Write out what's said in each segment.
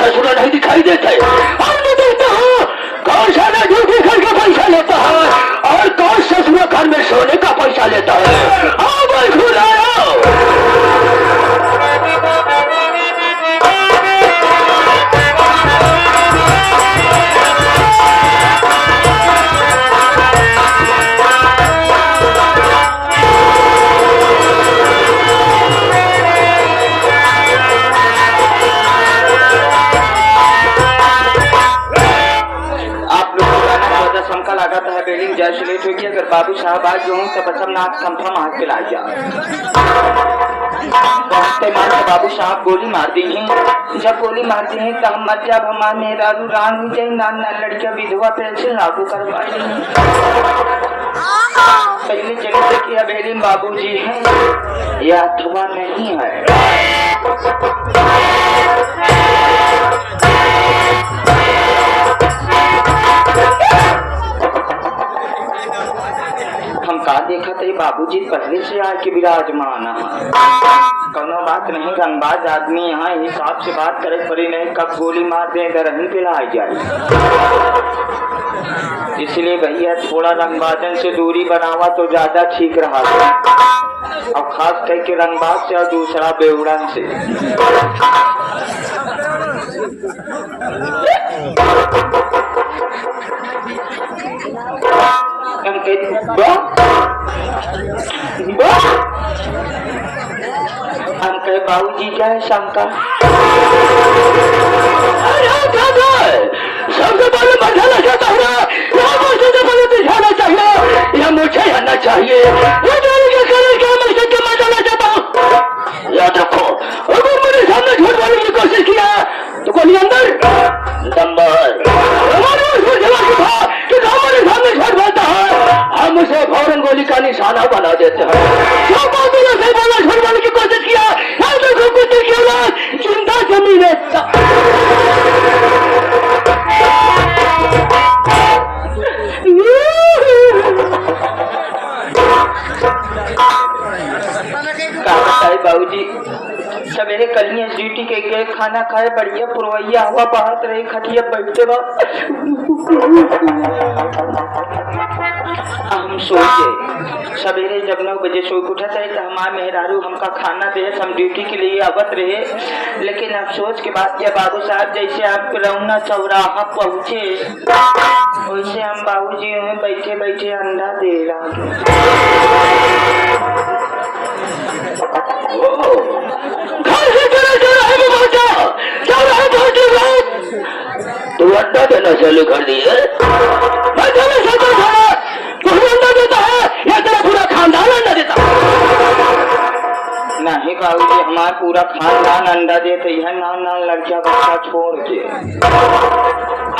ससुरा नहीं दिखाई देते। अब मैं देखता हूँ कौन साला ड्यूटी करके पैसा लेता है और कौन ससुरा घर में सोने का पैसा लेता है। आओ भाई खुद अगर बाबू साहब आज जो हूँ तब सब नाक कंफर्म हाथ पिला जा मान के बाबू साहब गोली मार दी है। जब गोली मार दी है तब हम जब हमारे मेहरारू रान हो जाए नाना लड़कियां विधवा पेंशन लागू करवा दी पहले चले थे कि हवेली बाबूजी है या अथवा नहीं है। हम का देखा थे बाबूजी पहले से आके विराजमान है। कोनो बात नहीं, रंगबाज आदमी यहाँ हिसाब से बात करे पड़ी नहीं, कब गोली मार दे अगर रही पिला जाए। इसलिए भैया थोड़ा रंगबाजन से दूरी बनावा तो ज्यादा ठीक रहा था, और खास करके रंगबाज से और दूसरा बेउड़न से। हम कहे बाबूजी क्या है शंका? सबसे पहले मसाला चाहता हूँ सबसे पहले दिखाना चाहिए या मुझे आना चाहिए मसाला चाहता हूँ। याद रखो अगर मेरे सामने झूठ बोलने की कोशिश किया तो गोली अंदर नंबर हमारे सामने झूठ बोलता है हम उसे फौरन गोली का निशाना बना देते हैं। जो बातों से बोला झूठ बोलने की कोशिश किया चिंता जमी रहता। बाबूजी सवेरे कलियां ड्यूटी के गए, खाना खाए, बढ़िया पुरवैया हवा बहात रही, खटिया बैठते हम सोचे सवेरे जब 9 बजे सो उठा थे तो हमारे मेहरारू हमका खाना दे, हम ड्यूटी के लिए आवत रहे। लेकिन अफसोस के बाद क्या बाबू साहब जैसे आप रौना चौराहा पहुँचे वैसे हम बाबूजी में बैठे बैठे अंडा दे रहा। तू अंडा देना चालू कर दिए? अंडा देता है या तेरा पूरा खानदान अंडा देता? नहीं बाबूजी हमारा पूरा खानदान अंडा देते है, नाना लड़किया बच्चा छोड़ के।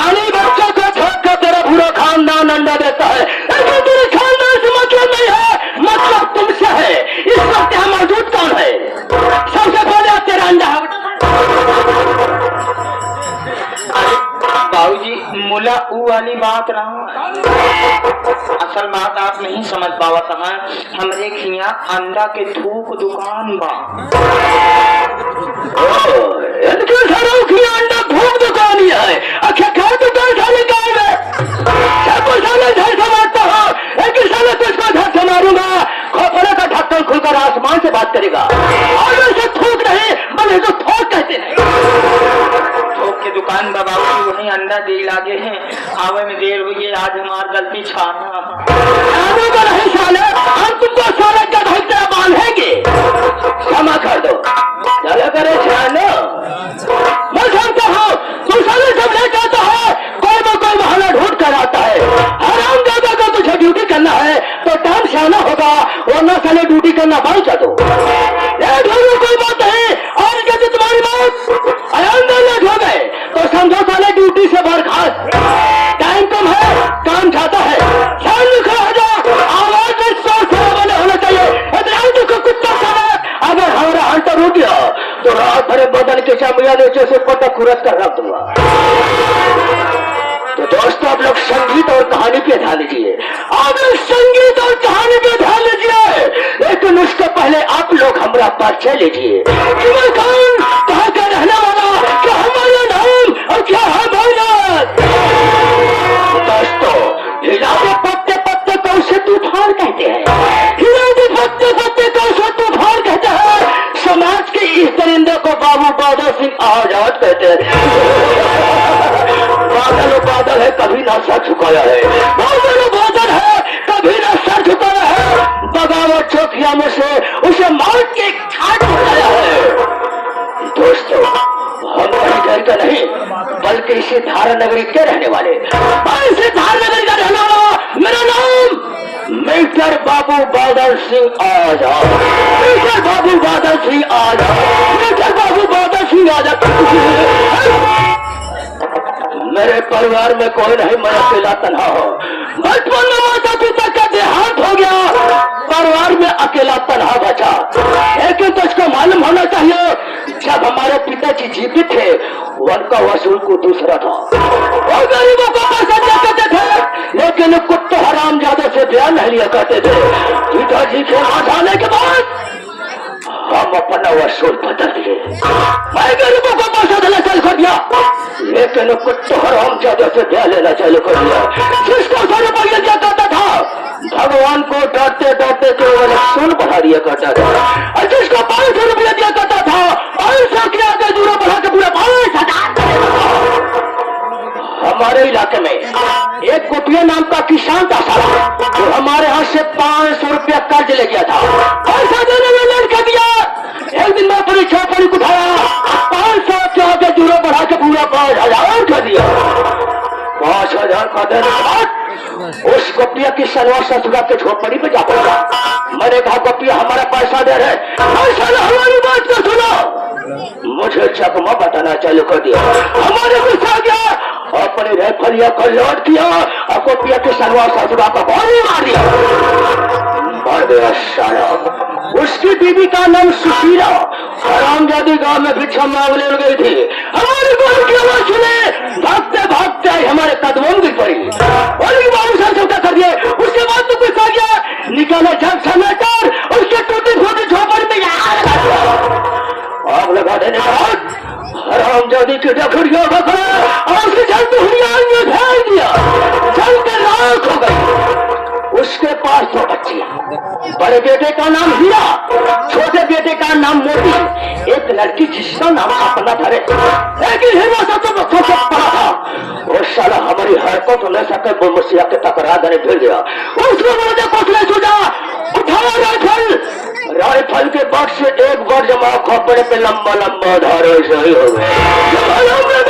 अरे बच्चा को छोड़ कर तेरा पूरा खानदान अंडा देता है, लेकिन तेरे खानदान से मतलब नहीं है, मतलब तुमसे है। इस वक्त यहाँ मौजूद कौन है? सबसे पहले तेरा अंडा बाबूजी मुला ऊ वाली बात रहा। असल बात आप नहीं समझ पावत है, हमरे खिया अंडा के थूक दुकान बा। इनके घरों की अंडा थूक दुकान ही है। अच्छा घर दुकान साले गाँव में सब साले घर समाजता हो, एक साले तुझको घर से मारूंगा, खोपड़े का ढक्कन खुलकर आसमान से बात करेगा। और वैसे थूक नहीं बल्कि तो थोक कहते हैं। के दुकान बाबू वही अंडा दे लागे हैं, आवे में देर हुई है, आज हमार गलती छाना नहीं साले, हम तुमको साले का ढलता बांधेंगे, क्षमा कर दो। चलो करे छानो मैं जानता हूँ तू साले सब ले जाता है, कोई न कोई बहाना ढूंढ कर आता है। हराम दादा को तुझे ड्यूटी करना है तो टाइम से आना होगा, वरना साले ड्यूटी करना बंद कर दो। कोई बात नहीं, और कहते तुम्हारी बात हो गए तो समझो साले ड्यूटी से बर्खास्त। टाइम कम है, काम ज्यादा है, हो जा आवाज में शोर होना चाहिए। कुत्ता अगर हमारा हंटर हो गया तो रात भरे बदन के चमिया नीचे से पटक खुरच कर रख दूंगा। तो दोस्तों आप लोग संगीत और कहानी पे ध्यान दीजिए, आप लोग संगीत और कहानी पे ध्यान दीजिए, लेकिन उसके पहले आप लोग हमारा परिचय लीजिए। कहाँ का रहने वाला, क्या हमारा नाम बादल बादल है, कभी ना सर झुकाया है। बादल बादल है, कभी ना सर झुकाया है। बगावत चौकिया में से उसे मौत के घाट उठाया है। दोस्तों, हम कहीं का नहीं बल्कि इसी धारा नगरी के रहने वाले, इसी धारा नगरी का रहने वाला, मेरा नाम मेजर बाबू बादल सिंह आजाद, मेजर बाबू बादल सिंह आजाद, मेजर बाबू बादल सिंह आजाद। मेरे परिवार में कोई नहीं, मैं अकेला तन्हा हूँ। बचपन में माता पिता का देहांत हो गया, परिवार में अकेला तन्हा बचा। लेकिन तो इसको मालूम होना चाहिए, जब हमारे पिताजी जीवित थे उनका वसूल को दूसरा था। वो गरीबों को पैसा दिया करते थे, लेकिन कुत्ते हरामजादों से बयान नहीं लिया करते थे। पिताजी के आ जाने के बाद हम अपना वसूल बदल दिए। मैं गरीबों को पैसा देना चालू कर दिया, लेकिन कुत्ते हरामजादों से बयान लेना चालू कर दिया। जिसको 100 रुपया दिया करता था, भगवान को डरते डरते केवल सुन बढ़ा दिया करता था। और जिसको 500 रुपया दिया करता था, 500 के आगे दूर बढ़ा के पूरा 5,000। हमारे इलाके में एक कुटिया नाम का किसान था साला, जो हमारे यहाँ से 500 रुपया कर्ज ले गया था। पैसा देने में लेट कर दिया। एक दिन मैं पूरी चौपड़ी उठाया, 500 के आगे दूर बढ़ा के पूरा 5,000 कर दिया। 5,000 का देने के बाद उस गोपिया की सलवार ससुरा के झोपड़ी पे जा पड़ा। मैंने कहा, गोपिया हमारा पैसा दे रहे, पैसा हमारी बात को सुनो। मुझे चकमा बताना चालू कर दिया। हमारे गुस्सा गया, अपने रेफरिया को लौट किया और गोपिया की सलवार ससुरा को गोली मार दिया। मर गया साला। उसकी बीवी का नाम सुशीला हरामजादी गांव में भिक्षा मांगने गई थी। हमारी गोली की आवाज सुने भागते भागते हमारे कदमों की पड़ी। गोली बाबू साहब सबका कर दिए। उसके बाद तो कुछ आ गया, निकाला जग समेटर, उसके टूटी फूटी झोपड़ी में आग लगा देने के बाद हरामजादी की डखड़ियों और उसकी जलती हुई आग में फेंक दिया। जल के राख हो गई। उसके पास 2 बच्चियां, बड़े बेटे का नाम हीरा, छोटे बेटे का नाम मोती, एक लड़की जिसका नाम अपना धरे। लेकिन हीरा सब तो बच्चों से पड़ा था। वो साला हमारी हरकत तो न सके, वो मुझसे आके टकरा देने फिर गया। उसको मुझे कुछ नहीं सूझा, उठाया राइफल के बट से एक बार जमा खोपड़े पे लंबा लंबा धारे सही हो गए।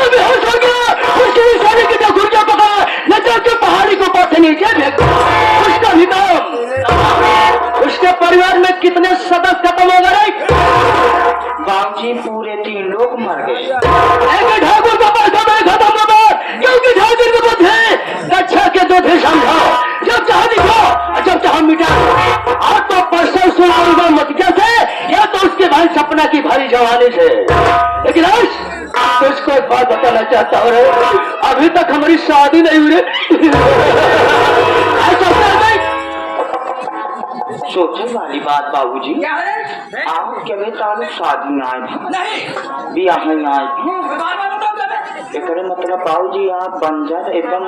बेहोश हो गया। उसकी सारी की गुर्जा पकड़ा, नजर के पहाड़ी को पथ नीचे फेंक। उसका भी नाम, उसके परिवार में कितने सदस्य खत्म हो गए? बाबूजी पूरे 3 लोग मर गए। ठाकुर का पैसा में खत्म हो गया, क्योंकि ठाकुर के बुद्ध है कक्षा के 2 थे समझाओ। जब चाह दिखाओ, जब चाह मिटा। आप तो परसों सुनाऊंगा मतिया से, या तो उसके भाई सपना की भारी जवानी से। लेकिन आज तो उसको एक बात बताना चाहता हूँ, अभी तक हमारी शादी नहीं हुई। सोचे वाली बात बाबूजी, आप कभी तालुक शादी में आए थे, ब्याह में आए थे। एक मतलब बाबूजी आप बंजर एकदम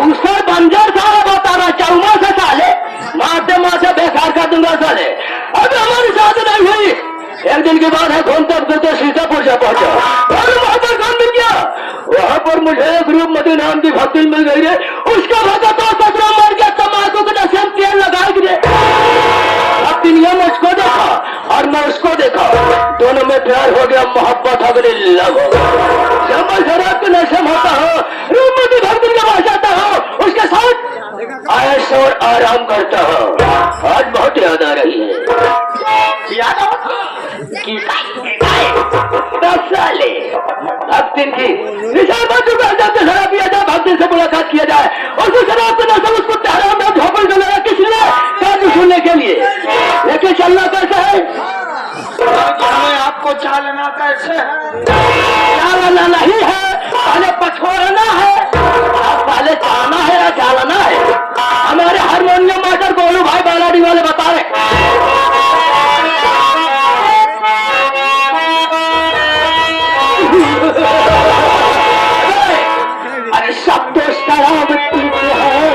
उससे बंजर साले बताना चाहूंगा से साले, माथे बेकार कर दूंगा साले। अब हमारी शादी नहीं हुई। एक दिन के बाद है घूमते फिरते सीतापुर जा पहुंचा और वहां पर काम मिल गया। वहां पर मुझे एक रूपमती नाम की भक्ति मिल गई है। उसका भगत तो ससुरा मर गया, तम्बाकू के नशे में तेल लगा गिरे। भक्ति ने मुझको देखा और मैं उसको देखा, दोनों में प्यार हो गया, मोहब्बत हो गई, लव हो गया। जब मैं शराब के नशे में होता हूँ, रूपमती भक्ति के पास जाता हूँ, उसके साथ ऐश और आराम करता हूँ। आज बहुत याद आ रही है। याद साले भक्तिन की निशान बन चुका है। जब शराब पिया जाए, भक्तिन से मुलाकात किया जाए, और फिर शराब के नशे उसको टहरा में झोपड़ कर लगा, किस लिए? कार्य सुनने के लिए। लेकिन चलना कैसे है? आपको चालना कैसे है? चालना नहीं है, पहले पछोड़ना है। अब पहले चालना है या चालना है? हमारे हारमोनियम मास्टर गोलू भाई बालाडी वाले बता रहे। अरे सब तो शराब पीते हैं,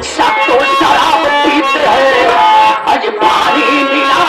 सब तो शराब पीते हैं, आज पानी मिला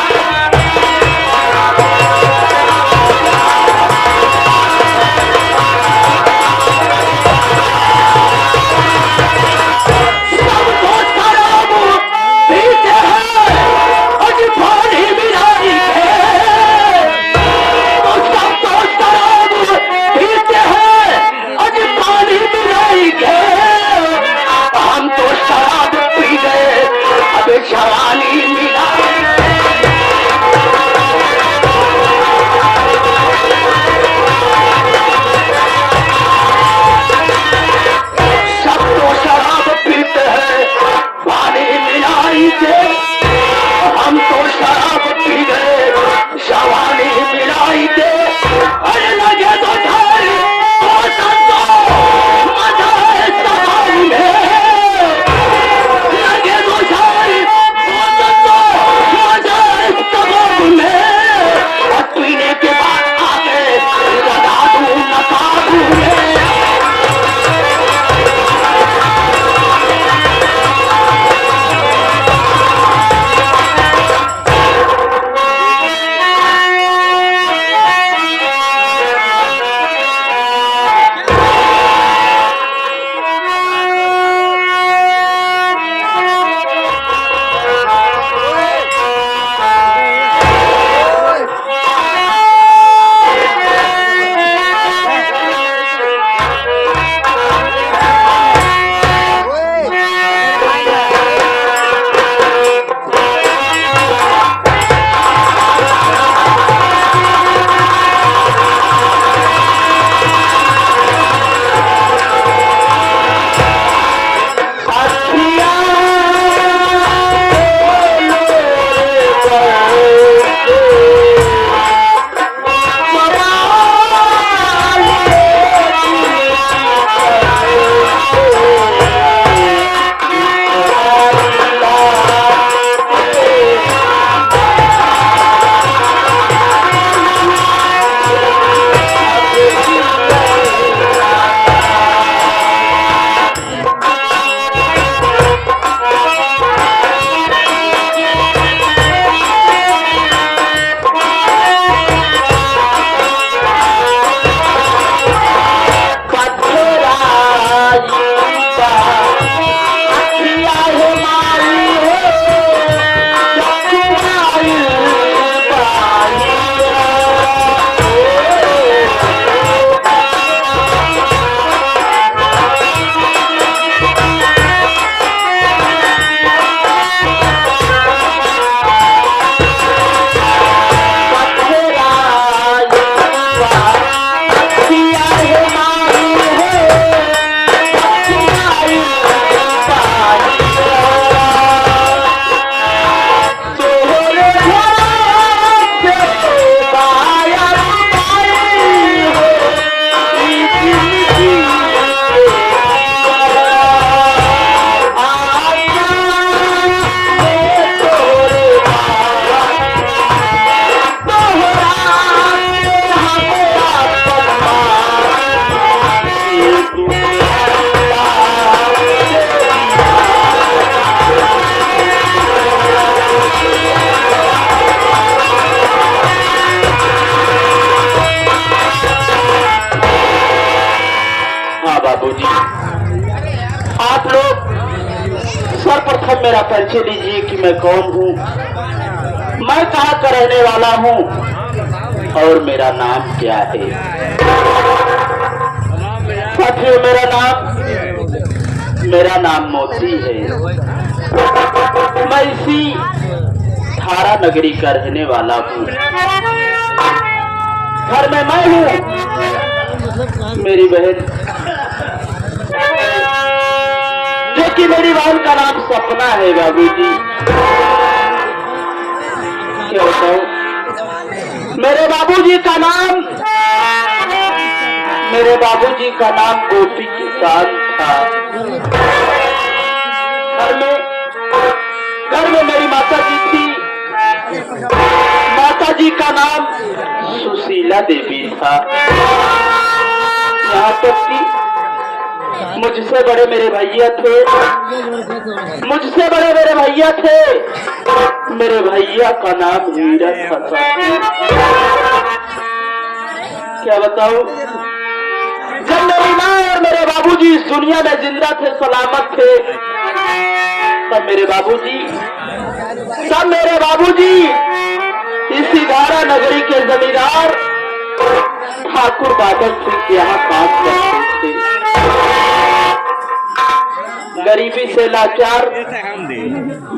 बाबूजी, आप लोग सर्वप्रथम मेरा परिचय दीजिए कि मैं कौन हूँ, मैं कहाँ का रहने वाला हूँ और मेरा नाम क्या है। साथियों, मेरा नाम मोती है। मैं इसी थारा नगरी का रहने वाला हूँ। घर में मैं हूँ, मेरी बहन, जो कि मेरी बहन का नाम सपना है बाबूजी। क्या बताऊं, मेरे बाबूजी का नाम गोपी किसान था। घर में मेरी माता जी थी, माता जी का नाम सुशीला देवी था। यहाँ तक कि मुझसे बड़े मेरे भैया थे, मेरे भैया का नाम हीरक था। क्या बताऊं, जब मेरी माँ और मेरे बाबूजी इस दुनिया में जिंदा थे, सलामत थे, तब मेरे बाबूजी इसी धारा नगरी के जमींदार ठाकुर बादल सिंह के यहाँ काम करते थे। गरीबी से लाचार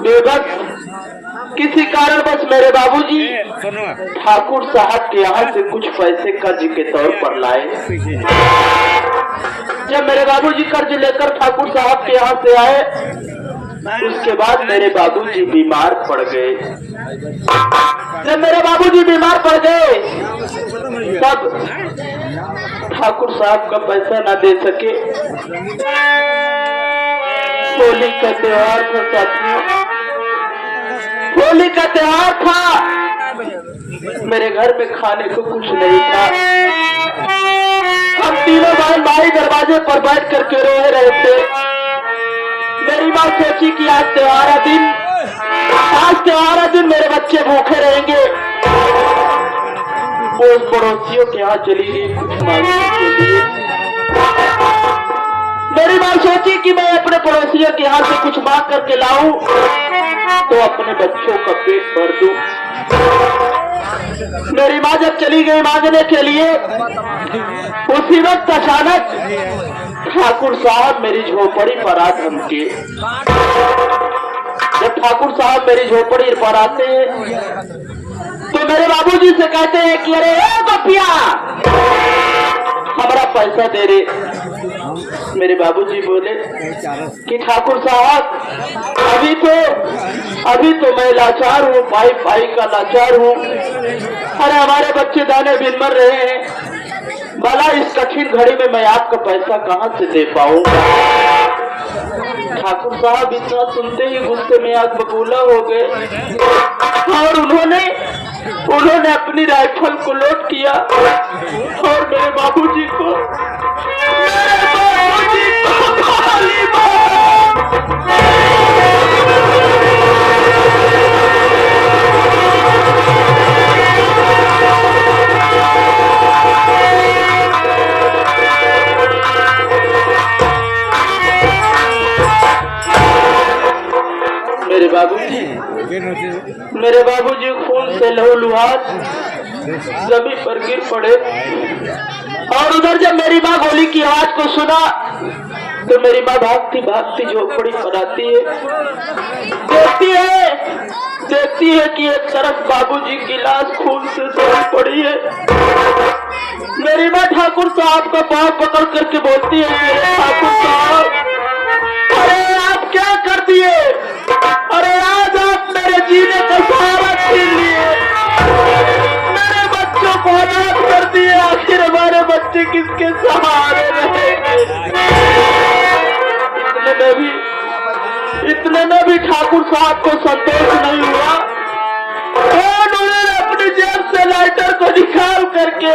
बेबस किसी कारणवश मेरे बाबूजी ठाकुर साहब के यहाँ से कुछ पैसे कर्ज के तौर पर लाए। जब मेरे बाबूजी कर्ज लेकर ठाकुर साहब के यहाँ से आए, उसके बाद मेरे बाबूजी बीमार पड़ गए। जब मेरे बाबूजी बीमार पड़ गए, तब ठाकुर साहब का पैसा न दे सके। होली का त्योहार था साथियों, होली का त्योहार था। मेरे घर में खाने को कुछ नहीं था। हम तीनों बहन भाई दरवाजे पर बैठ करके रो रहे थे। मेरी माँ सोची कि आज त्योहारा दिन मेरे बच्चे भूखे रहेंगे। वो पड़ोसियों के यहाँ चली गई कुछ मांगने के लिए। मेरी माँ सोची कि मैं अपने पड़ोसियों के यहाँ से कुछ मांग करके लाऊं तो अपने बच्चों का पेट भर दूं। मेरी माँ जब चली गई मांगने के लिए, उसी वक्त अचानक ठाकुर साहब मेरी झोपड़ी पर आ धमके। जब ठाकुर साहब मेरी झोपड़ी पर आते हैं तो मेरे बाबूजी से कहते हैं कि अरे गोपिया, हमारा पैसा दे रे। मेरे बाबूजी बोले कि ठाकुर साहब, अभी तो मैं लाचार हूँ, भाई का लाचार हूँ। अरे हमारे बच्चे दाने बिन मर रहे हैं, भला इस कठिन घड़ी में मैं आपका पैसा कहाँ से दे पाऊंगा। ठाकुर साहब इतना सुनते ही गुस्से में आग बबूला हो गए और उन्होंने अपनी राइफल को लोड किया और मेरे बाबूजी को गोली मारा। मेरे बाबूजी खून से लहूलुहान जमीन पर गिर पड़े। और उधर जब मेरी माँ गोली की आवाज को सुना तो मेरी माँ भागती झोपड़ी पर आती है। देखती है कि एक तरफ बाबूजी की लाश खून से सड़ी पड़ी है। मेरी माँ ठाकुर साहब का पांव पकड़ करके बोलती है कि ठाकुर साहब, अरे आप क्या कर दिए? अरे आज आप मेरे जीने का सहारा छीन लिए, मेरे बच्चों को अनाथ कर दिए। आखिर हमारे बच्चे किसके सहारे रहेंगे? इतने में भी ठाकुर साहब को संतोष नहीं हुआ और उन्होंने अपनी जेब से लाइटर को निकाल करके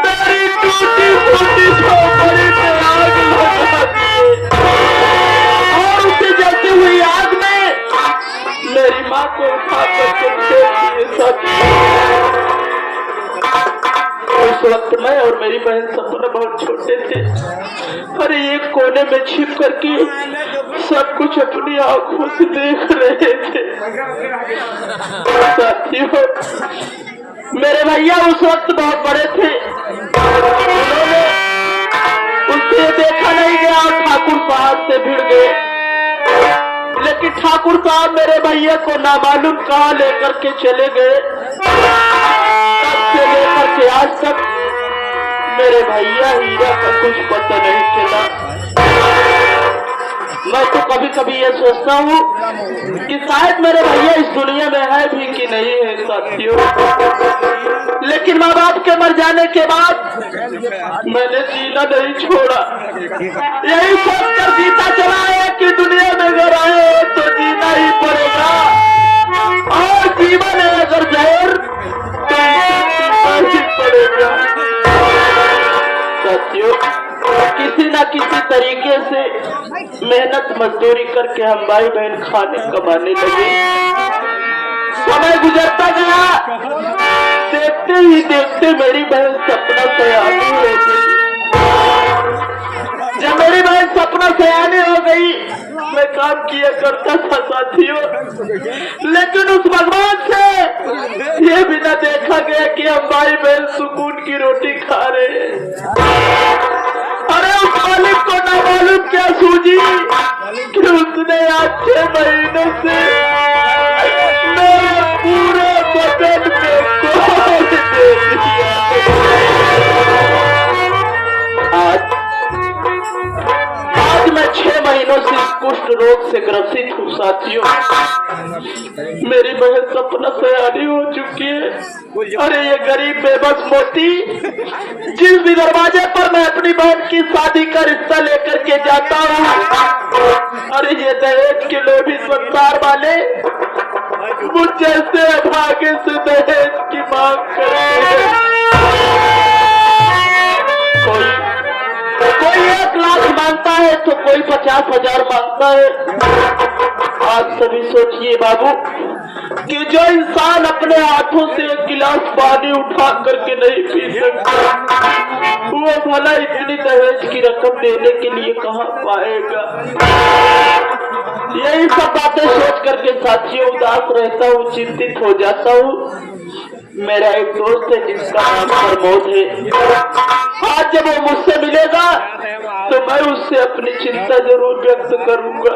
मेरी टूटी फूटी झोपड़ी पे आग लगा दी और उसे जलती हुई आग में मेरी माँ को उठा करके फेंक दिए। उस वक्त मैं और मेरी बहन सपना बहुत छोटे थे। अरे एक कोने में छिप करके सब कुछ अपनी आंखों से देख रहे थे। साथियों, मेरे भैया उस वक्त बहुत बड़े थे। उन्होंने उससे देखा नहीं गया और ठाकुर साहब से भिड़ गए। लेकिन ठाकुर साहब मेरे भैया को नामालूम कहाँ लेकर के चले गए। तब से लेकर के आज तक मेरे भैया हीरा का कुछ पता नहीं चला। मैं तो कभी कभी ये सोचता हूँ कि शायद मेरे भैया इस दुनिया में है भी कि नहीं है साथियों। लेकिन माँ बाप के मर जाने के बाद मैंने जीना नहीं छोड़ा। यही सोचकर जीता चला है कि दुनिया में अगर आए तो जीना ही पड़ेगा, और जीवन है अगर जहर तो जीना ही पड़ेगा। साथियों, किसी न किसी तरीके से मेहनत मजदूरी करके हम भाई बहन खाने कमाने लगे। समय गुजरता गया, देखते ही देखते मेरी बहन सपना सयानी हो गई। जब मेरी बहन सपना सयानी हो गई, मैं काम किया करता था साथियों, लेकिन उस भगवान से ये भी न देखा गया कि हम भाई बहन सुकून की रोटी खा रहे हैं। अरे उस मालिक को ना मालूम क्या सूझी कि उसने आज 6 महीनों से मेरे पूरे बदन में कोड़ दे दिया। आज मैं 6 महीनों से कुष्ठ रोग से ग्रसित हूँ साथियों। मेरी बहन सपना सयानी हो चुकी है। अरे ये गरीब बेबस मोती, जिस भी दरवाजे पर मैं अपनी बहन की शादी का रिश्ता लेकर के जाता हूँ, अरे ये दहेज के लोभी संसार वाले मुझ जैसे अभागे से दहेज की मांग करते हैं। कोई 1 लाख मांगता है तो कोई 50,000 मांगता है। आज सभी सोचिए बाबू कि जो इंसान अपने हाथों से 1 गिलास पानी उठा करके नहीं पी सकता, वो भला इतनी दहेज की रकम देने के लिए कहाँ पाएगा। यही सब बातें सोच करके साथियों उदास रहता हूँ, चिंतित हो जाता हूँ। मेरा एक दोस्त है जिसका नाम प्रमोद है। आज जब वो मुझसे मिलेगा तो मैं उससे अपनी चिंता जरूर व्यक्त करूंगा।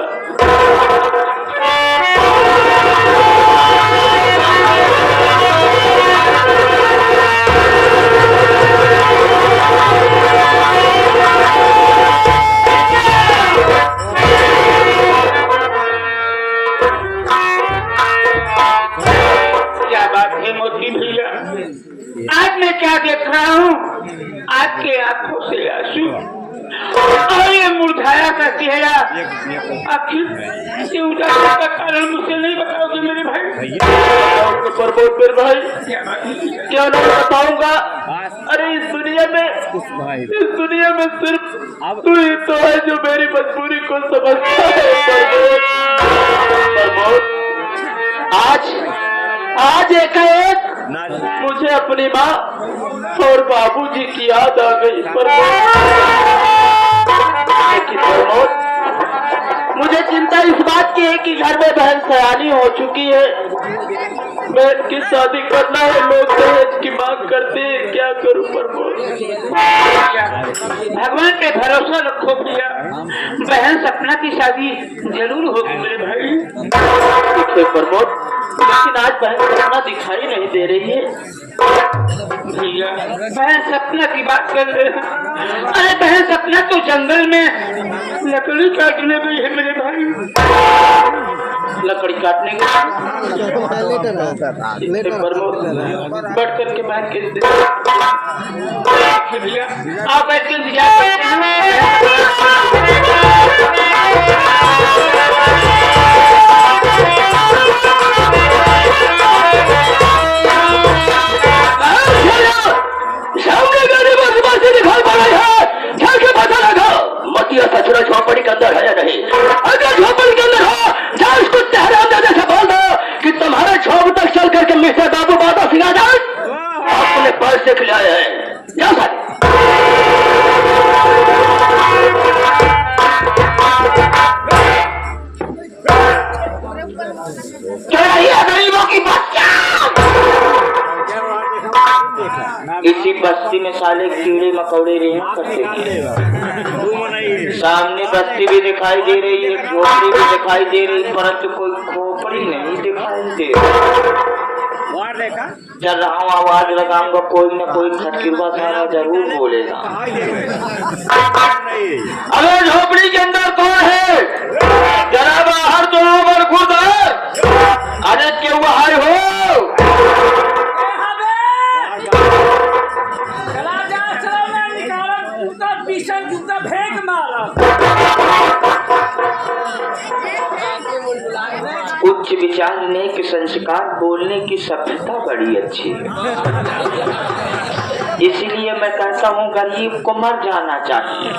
क्या बात है मोती भैया, आज मैं क्या देख रहा हूँ? आपके आंखों से आंसू और ये मुरझाया का चेहरा, आखिर ये उदासी का कारण मुझसे नहीं बताओगे मेरे भाई? प्रमोद मेरे भाई, क्या नहीं बताऊंगा। अरे इस दुनिया में सिर्फ तू ही तो है जो मेरी मजबूरी को समझता है। प्रमोद, आज एक मुझे अपनी माँ और बाबूजी की याद आ गई। लेकिन प्रमोद, मुझे चिंता इस बात की है कि घर में बहन सयानी हो चुकी है, बहन की शादी करना है, लोग दहेज की मांग करते हैं, क्या करूं प्रमोद? भगवान पे भरोसा रखो भैया, बहन सपना की शादी जरूर होगी मेरे भाई। देखिए प्रमोद, लेकिन आज बहन सपना दिखाई नहीं दे रही है भैया। बहन सपना की बात कर रहे हैं? अरे बहन सपना तो जंगल में लकड़ी काटने गई है मेरे भाई। लकड़ी काटने गई? बैठ करके बहन के भैया आप बैठ के इंतजार करते हैं। दिखाई पड़ रही है, चल के पता लगा मतिया सचुरा झोपड़ी के अंदर है या नहीं। अगर झोपड़ी के अंदर हो, जाओ उसको चेहरे से बोल दो कि तुम्हारे छोप तक चल करके मिस्टर बाबू बाबा सिंह जाए अपने पैर से खिलाए हैं। जाओ साले। चढ़ाइए गरीबों की बच्चा। इसी बस्ती में साले कीड़े मकोड़े रहे करते हैं। सामने बस्ती भी दिखाई दे रही है, झोपड़ी भी दिखाई दे रही, परंतु कोई खोपड़ी नहीं दिखाई दे रही। चल रहा हूँ, आवाज लगाऊंगा, कोई न कोई खटकिरवा सारा जरूर बोलेगा। अरे झोपड़ी के अंदर कौन है? जरा बाहर तो और खुदा। अरे क्यों बाहर हो? उच्च विचार, नेक संस्कार, बोलने की सभ्यता बड़ी अच्छी है। इसलिए मैं कहता हूँ गरीब को मर जाना चाहिए।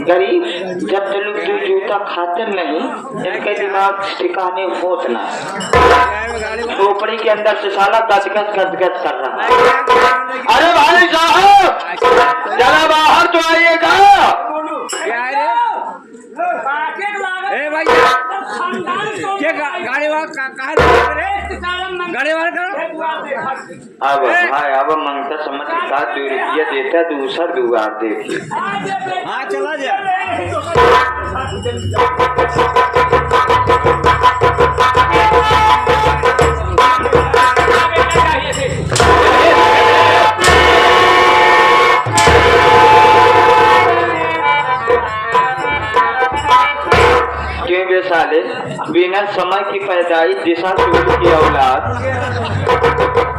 गरीब जब तक तू जूता खाते नहीं, इनके दिमाग ठिकाने होत ना। झोपड़ी के अंदर से साला गदगद गदगद कर रहा है। अरे भाई साहब, जरा बाहर तो आइएगा। अब भाई अब मंगता समझ के साथ 2 रुपया देता, दूसरा दुआर देखिए। हाँ चला जा। क्यों बे साले, बिना समय की पैदाइश दिशा सूझ की औलाद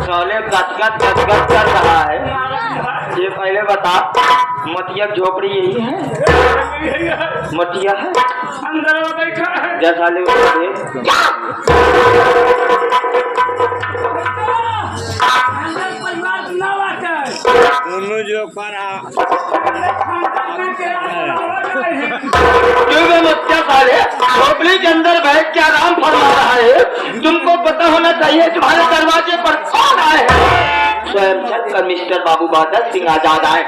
साले गदगद गदगद कर रहा है। ये पहले बता, मटिया झोपड़ी यही है? मटिया है अंदर बैठा है। जा साले उसको दोनों जो पड़ा साले झोपड़ी के अंदर बैठ के आराम फरमा रहा है। तुमको पता होना चाहिए तुम्हारे दरवाजे पर कौन आए हैं? स्वयं मिस्टर बाबू बादल सिंह आजाद आए।